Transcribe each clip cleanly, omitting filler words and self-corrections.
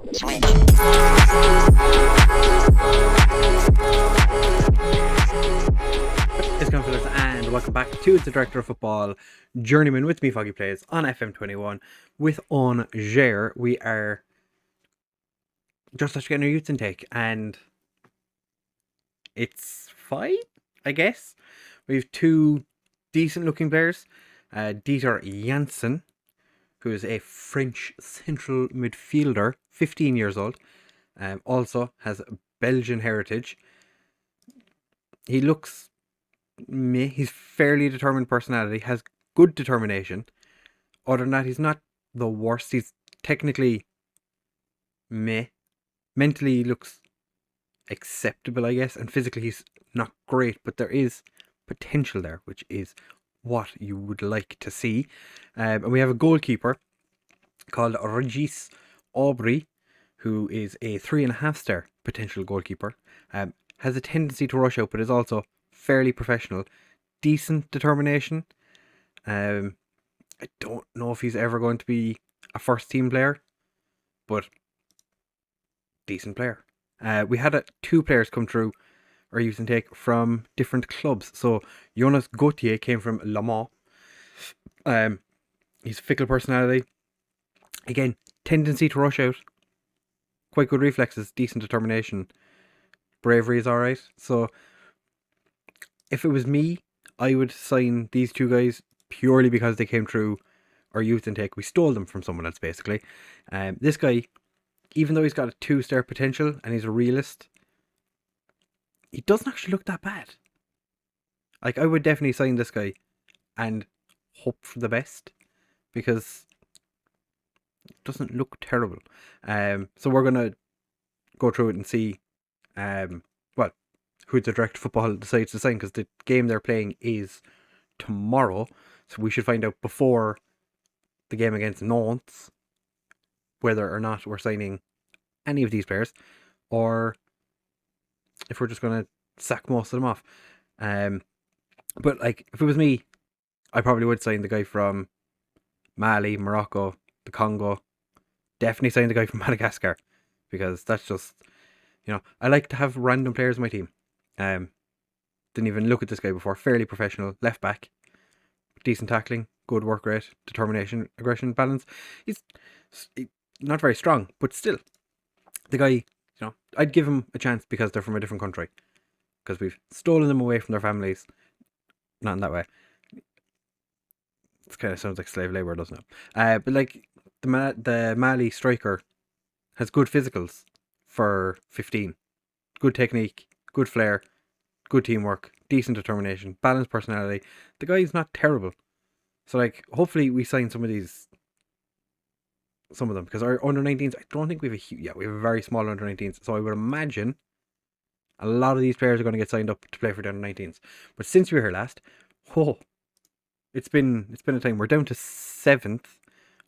And welcome back to the Director of Football Journeyman with me, FoggyPlays, on FM21 with Angers. We are just getting our youth intake, and it's fine, I guess. We have two decent looking players. Dieter Janssen, who is a French central midfielder, 15 years old, also has Belgian heritage. He looks meh. He's fairly determined personality, has good determination. Other than that, he's not the worst. He's technically meh. Mentally, he looks acceptable, I guess, and physically he's not great, but there is potential there, which is what you would like to see. And we have a goalkeeper called Regis Aubry, who is a 3.5 star potential goalkeeper. Has a tendency to rush out, but is also fairly professional. Decent determination. I don't know if he's ever going to be a first team player, but decent player. We had two players come through our youth intake from different clubs. So Jonas Gautier came from Le Mans. He's a fickle personality. Again, tendency to rush out. Quite good reflexes, decent determination. Bravery is alright. So if it was me, I would sign these two guys purely because they came through our youth intake. We stole them from someone else, basically. This guy, even though he's got a 2-star potential and he's a realist, he doesn't actually look that bad. Like, I would definitely sign this guy and hope for the best, because it doesn't look terrible. So we're going to go through it and see who the Direct Football decides to sign, because the game they're playing is tomorrow. So we should find out before the game against Nantes whether or not we're signing any of these players, or if we're just going to sack most of them off. But like, if it was me, I probably would sign the guy from Mali, Morocco, the Congo. Definitely sign the guy from Madagascar, because that's just, I like to have random players in my team. Didn't even look at this guy before. Fairly professional, left back, decent tackling, good work rate, determination, aggression, balance. He's not very strong, but still, the guy, I'd give him a chance because they're from a different country, because we've stolen them away from their families. Not in that way. It kind of sounds like slave labor, doesn't it? But like, the Mali striker has good physicals for 15. Good technique, good flair, good teamwork, decent determination, balanced personality. The guy's not terrible. So like, hopefully we sign some of them, because our under-19s, I don't think we have a very small under-19s. So I would imagine a lot of these players are going to get signed up to play for the under-19s. But since we were here last, it's been a time. We're down to 7th.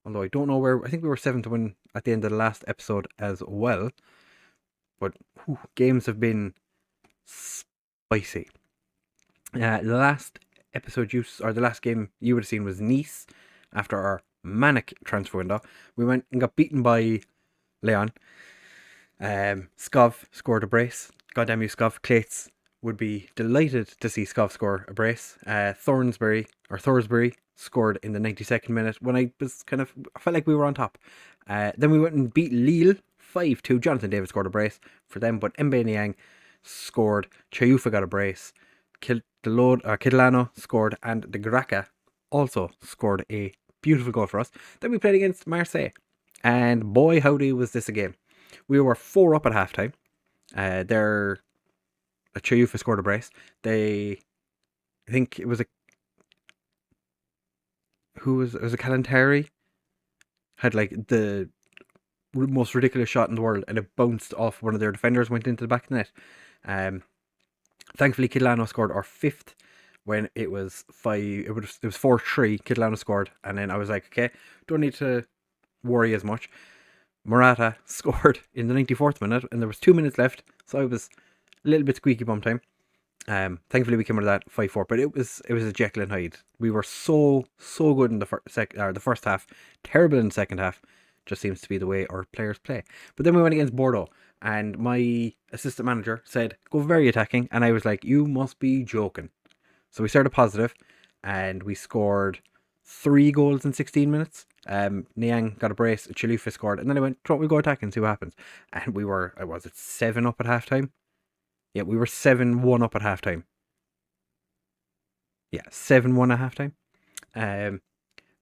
Although I don't know where. I think we were 7th when at the end of the last episode as well. But games have been spicy. The last episode the last game you would have seen was Nice after our manic transfer window. We went and got beaten by Leon. Skov scored a brace. Goddamn you, Skov. Clates would be delighted to see Skov score a brace. Thorsbury scored in the 92nd minute when I felt like we were on top. Then we went and beat Lille 5-2. Jonathan David scored a brace for them, but Mbe Niang scored. Chayufa got a brace. Kidlano scored, and De Graca also scored a beautiful goal for us. Then we played against Marseille, and boy howdy was this a game. We were 4 up at halftime. Chayufa scored a brace. I think it was a Kalantari had like the most ridiculous shot in the world, and it bounced off one of their defenders, went into the back of the net. Thankfully Kidlano scored our 5th when it was 4-3. Kidlano scored, and then I was like, okay, don't need to worry as much. Morata scored in the 94th minute, and there was 2 minutes left, so I was a little bit squeaky bum time. Thankfully we came out of that 5-4, but it was a Jekyll and Hyde. We were so good in the first half, terrible in the second half, Just seems to be the way our players play. But then we went against Bordeaux, and my assistant manager said, go very attacking. And I was like, you must be joking. So we started positive, and we scored 3 goals in 16 minutes. Niang got a brace, Chalufa scored, and then I went, we'll go attack and see what happens. And we were, was it 7 up at halftime? Yeah, we were 7-1 up at halftime. Yeah, 7-1 at halftime.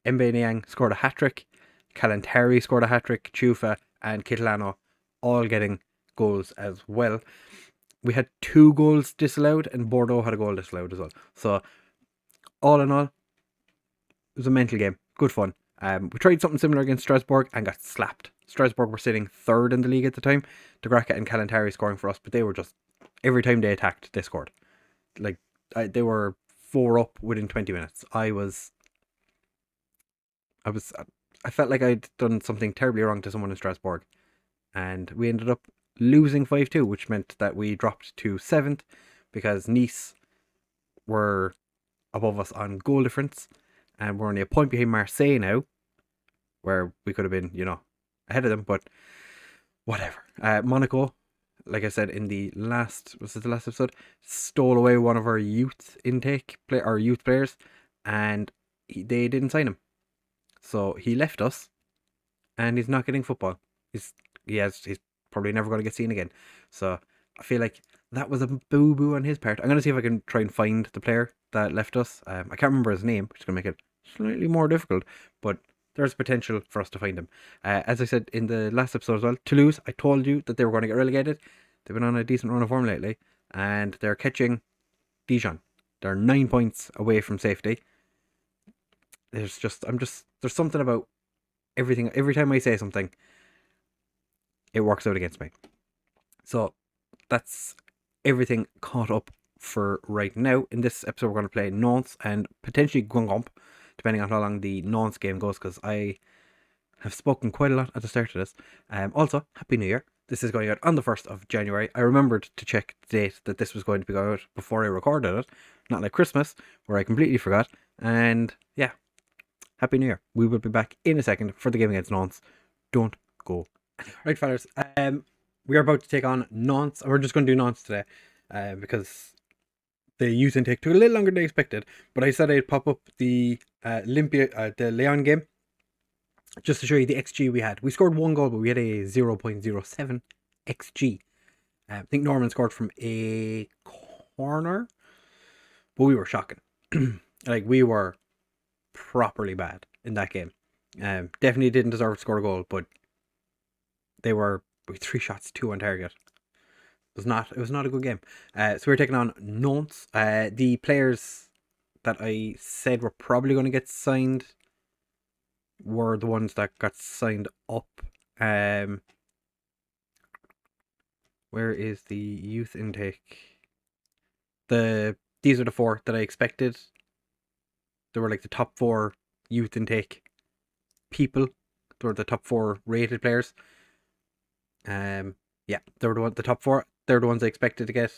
Mbe Niang scored a hat-trick. Kalantari scored a hat-trick. Chufa and Kitlano all getting goals as well. We had 2 goals disallowed, and Bordeaux had a goal disallowed as well. So, all in all, it was a mental game. Good fun. We tried something similar against Strasbourg and got slapped. Strasbourg were sitting 3rd in the league at the time. De Gracca and Kalantari scoring for us, but they were just, every time they attacked, they scored. Like, they were 4 up within 20 minutes. I felt like I'd done something terribly wrong to someone in Strasbourg. And we ended up losing 5-2, which meant that we dropped to 7th because Nice were above us on goal difference. And we're only a point behind Marseille now, where we could have been, ahead of them, but whatever. Monaco, like I said in the last episode, stole away one of our youth players, and they didn't sign him. So he left us, and he's not getting football. He's probably never going to get seen again. So I feel like that was a boo-boo on his part. I'm going to see if I can try and find the player that left us. I can't remember his name, which is going to make it slightly more difficult, but there's potential for us to find him. As I said in the last episode as well, Toulouse, I told you that they were going to get relegated. They've been on a decent run of form lately, and they're catching Dijon. They're 9 points away from safety. There's something about everything. Every time I say something, it works out against me. So that's everything caught up for right now. In this episode, we're going to play Nantes and potentially Guingamp, depending on how long the Nantes game goes, because I have spoken quite a lot at the start of this. Also, Happy New Year. This is going out on the 1st of January. I remembered to check the date that this was going to be going out before I recorded it. Not like Christmas, where I completely forgot. And yeah, Happy New Year. We will be back in a second for the game against Nantes. Don't go. Right, fellas. We are about to take on Nantes, and we're just going to do Nantes today, because the youth intake took a little longer than I expected. But I said I'd pop up the the Leon game, just to show you the XG we had. We scored 1 goal, but we had a 0.07 XG. I think Norman scored from a corner, but we were shocking. Like, we were properly bad in that game. Definitely didn't deserve to score a goal, but they were 3 shots, 2 on target. It was not a good game. So we're taking on Nantes. The players that I said were probably going to get signed were the ones that got signed up. Where is the youth intake? These are the 4 that I expected. They were like the top 4 youth intake people. They were the top 4 rated players. Yeah, they were the top 4. They're the ones I expected to get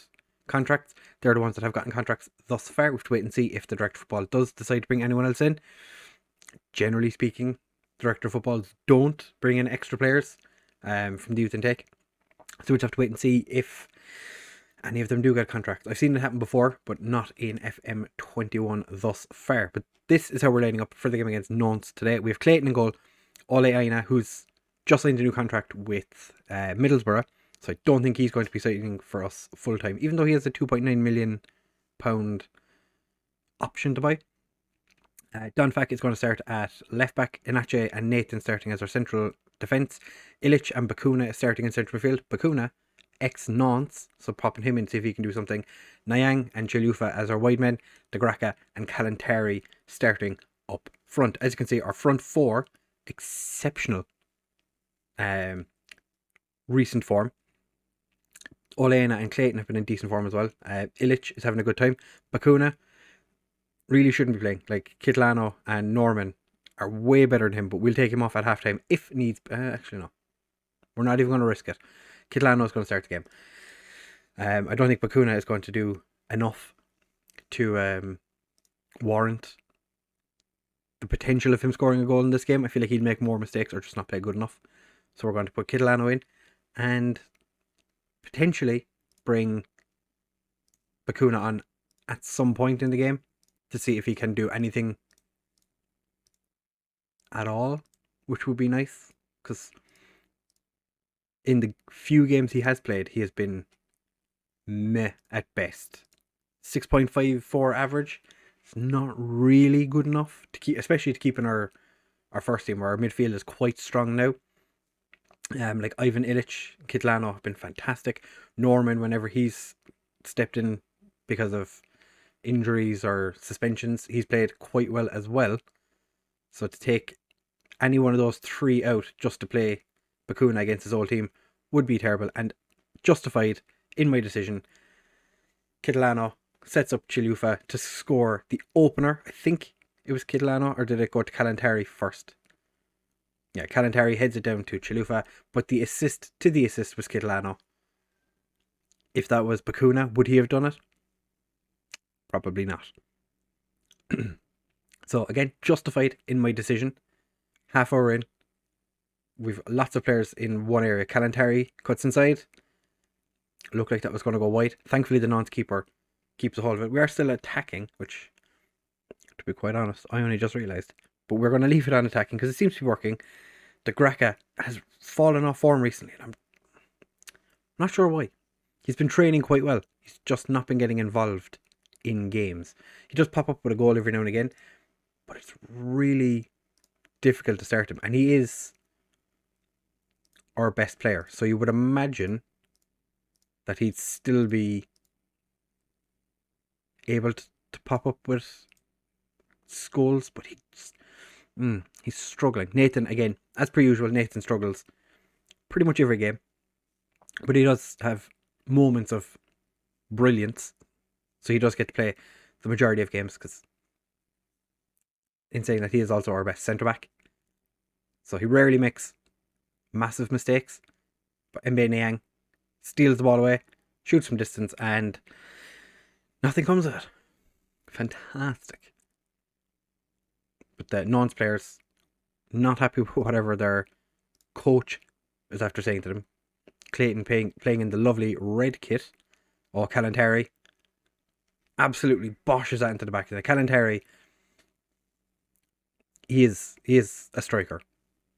contracts. They're the ones that have gotten contracts thus far. We have to wait and see if the director of football does decide to bring anyone else in. Generally speaking, director of footballs don't bring in extra players from the youth intake. So we just have to wait and see if any of them do get contracts. I've seen it happen before, but not in FM21 thus far. But this is how we're lining up for the game against Nantes today. We have Clayton in goal, Ole Aina, who's just signed a new contract with Middlesbrough, so I don't think he's going to be signing for us full time, even though he has a £2.9 million option to buy. Donfak is going to start at left back, Inache and Nathan starting as our central defence. Illich and Bakuna is starting in central midfield. Bakuna, ex-Nantes, so popping him in to see if he can do something. Nyang and Chalufa as our wide men. De Gracca and Kalantari starting up front. As you can see, our front 4, exceptional recent form. Olena and Clayton have been in decent form as well. Illich is having a good time. Bakuna really shouldn't be playing. Like, Kitlano and Norman are way better than him, but we'll take him off at halftime if needs. Actually, no. We're not even going to risk it. Kitlano is going to start the game. I don't think Bakuna is going to do enough to warrant the potential of him scoring a goal in this game. I feel like he'd make more mistakes or just not play good enough. So we're going to put Kitolano in and potentially bring Bacuna on at some point in the game to see if he can do anything at all, which would be nice, because in the few games he has played, he has been meh at best. 6.54 average. It's not really good enough to keep, especially to keep in our first team, where our midfield is quite strong now. Like Ivan Ilic, Kitolano have been fantastic. Norman, whenever he's stepped in because of injuries or suspensions, he's played quite well as well. So to take any one of those three out just to play Bacuna against his old team would be terrible and justified in my decision. Kitolano sets up Chilufa to score the opener. I think it was Kitolano, or did it go to Kalantari first? Yeah, Kalantari heads it down to Chilufa, but the assist to the assist was Kitolano. If that was Bacuna, would he have done it? Probably not. So again, justified in my decision. Half hour in, we've lots of players in one area. Kalantari cuts inside. Looked like that was going to go wide. Thankfully, the Nantes keeper keeps a hold of it. We are still attacking, which, to be quite honest, I only just realised. But we're going to leave it on attacking because it seems to be working. The Graka has fallen off form recently, and I'm not sure why. He's been training quite well. He's just not been getting involved in games. He does pop up with a goal every now and again, but it's really difficult to start him. And he is our best player, so you would imagine that he'd still be able to pop up with goals, but he's struggling. Nathan, again, as per usual, Nathan struggles pretty much every game, but he does have moments of brilliance, so he does get to play the majority of games, because in saying that, he is also our best centre-back, so he rarely makes massive mistakes. But Mbe Niang steals the ball away, shoots from distance, and nothing comes of it. Fantastic. But the Nantes players not happy with whatever their coach is after saying to them. Clayton playing in the lovely red kit. Oh, Kalantari absolutely boshes that into the back of the Kalantari. He is a striker.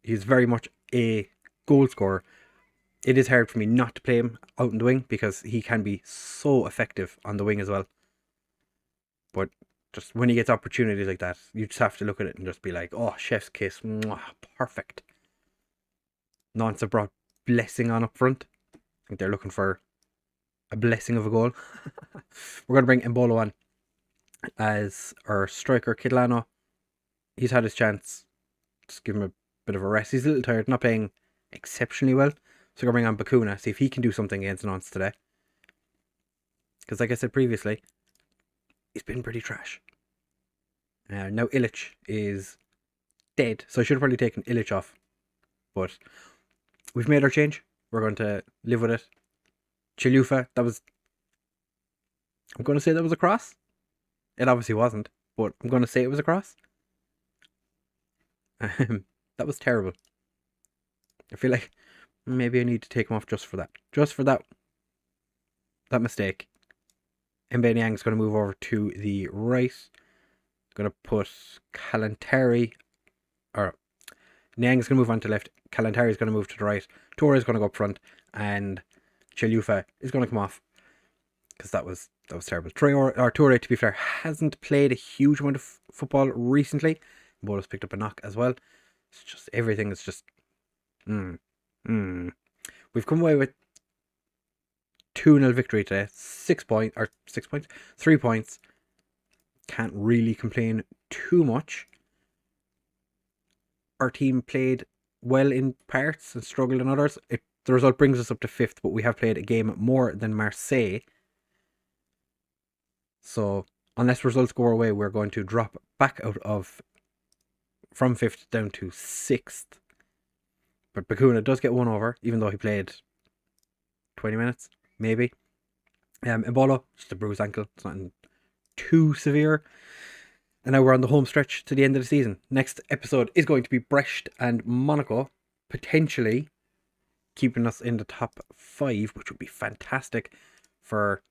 He's very much a goal scorer. It is hard for me not to play him out in the wing because he can be so effective on the wing as well. But just when he gets opportunities like that, you just have to look at it and just be like, oh, chef's kiss, mwah, perfect. Nantes have brought Blessing on up front. I think they're looking for a blessing of a goal. We're going to bring Embolo on as our striker. Kitolano, he's had his chance. Just give him a bit of a rest. He's a little tired, not playing exceptionally well. So we're going to bring on Bacuna, see if he can do something against Nantes today. Because like I said previously, he's been pretty trash. Now Ilic is dead, so I should have probably taken Ilic off. But we've made our change. We're going to live with it. Chilufa, I'm going to say that was a cross. It obviously wasn't, but I'm going to say it was a cross. That was terrible. I feel like maybe I need to take him off just for that. Just for that mistake. Mbe Niang is going to move over to the right. Going to put Kalantari, or Niang is going to move on to left. Kalantari is going to move to the right. Toure is going to go up front, and Chilufa is going to come off because that was terrible. Toure, to be fair, hasn't played a huge amount of football recently. Bolo's picked up a knock as well. It's just everything is just We've come away with 2-0 victory today. 3 points. Can't really complain too much. Our team played well in parts and struggled in others. The result brings us up to 5th, but we have played a game more than Marseille. So unless results go our way, we're going to drop back from 5th down to 6th. But Bacuna does get one over, even though he played 20 minutes, maybe. Embolo, just a bruised ankle. It's not too severe. And now we're on the home stretch to the end of the season. Next episode is going to be Brest and Monaco, potentially keeping us in the top 5, which would be fantastic for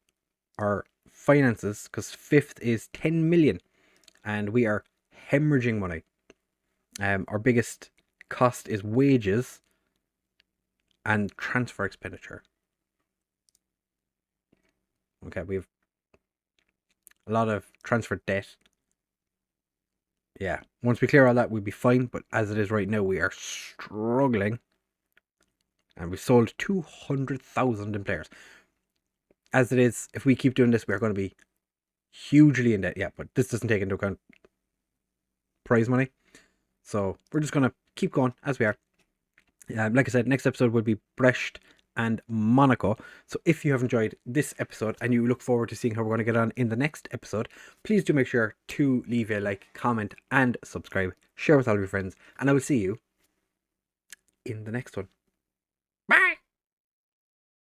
our finances, because 5th is 10 million and we are hemorrhaging money. Our biggest cost is wages and transfer expenditure. Okay, we have a lot of transfer debt. Yeah, once we clear all that, we'll be fine. But as it is right now, we are struggling. And we sold 200,000 in players. As it is, if we keep doing this, we're going to be hugely in debt. Yeah, but this doesn't take into account prize money. So we're just going to keep going as we are. Like I said, next episode will be Brest and Monaco. So if you have enjoyed this episode and you look forward to seeing how we're going to get on in the next episode, please do make sure to leave a like, comment and subscribe. Share with all of your friends, and I will see you in the next one.